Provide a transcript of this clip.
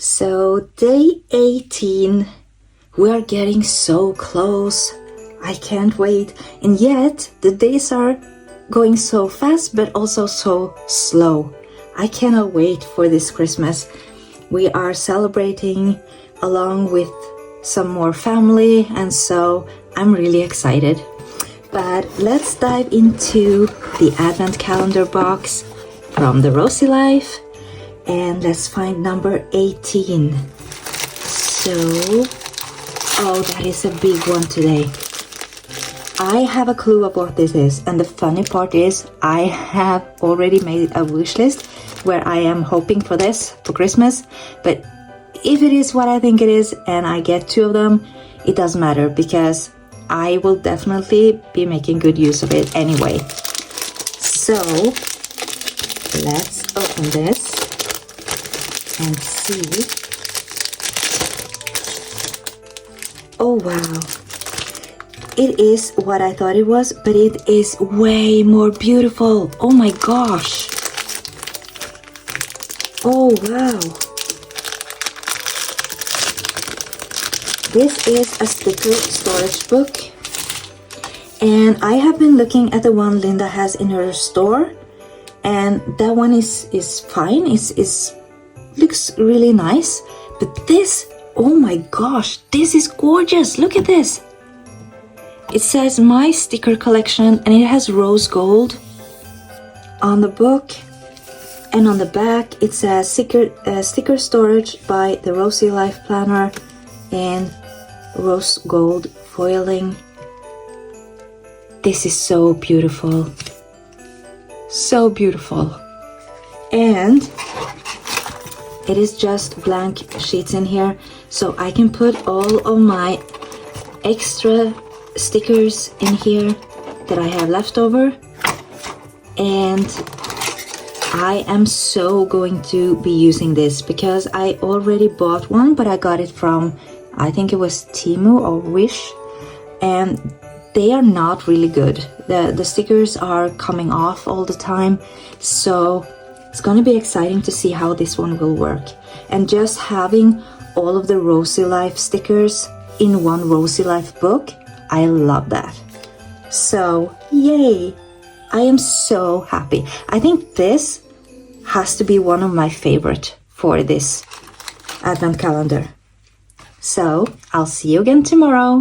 So day 18, we are getting so close. I can't wait. And yet the days are going so fast, but also so slow. I cannot wait for this Christmas. We are celebrating along with some more family, and so I'm really excited. But let's dive into the Advent calendar box from the Rosey Life, and let's find number 18. So, oh, that is a big one today. I have a clue of what this is, and the funny part is I have already made a wish list where I am hoping for this for Christmas, but if it is what I think it is and I get 2 of them, it doesn't matter because I will definitely be making good use of it anyway. So let's open this and see. Oh wow, it is what I thought it was, but it is way more beautiful. Oh my gosh. Oh wow. This is a sticker storage book, and I have been looking at the one Linda has in her store, and that one is fine. It's looks really nice, but this, oh my gosh, this is gorgeous. Look at this. It says my sticker collection, and it has rose gold on the book, and on the back it says sticker storage by the Rosey Life Planner and rose gold foiling. This is so beautiful. So beautiful. And it is just blank sheets in here, so I can put all of my extra stickers in here that I have left over. And I am so going to be using this because I already bought one, but I got it from, I think it was Temu or Wish, and they are not really good. The stickers are coming off all the time, so it's going to be exciting to see how this one will work. And just having all of the Rosey Life stickers in one Rosey Life book, I love that. So yay, I am so happy. I think this has to be one of my favorite for this Advent calendar. So I'll see you again tomorrow.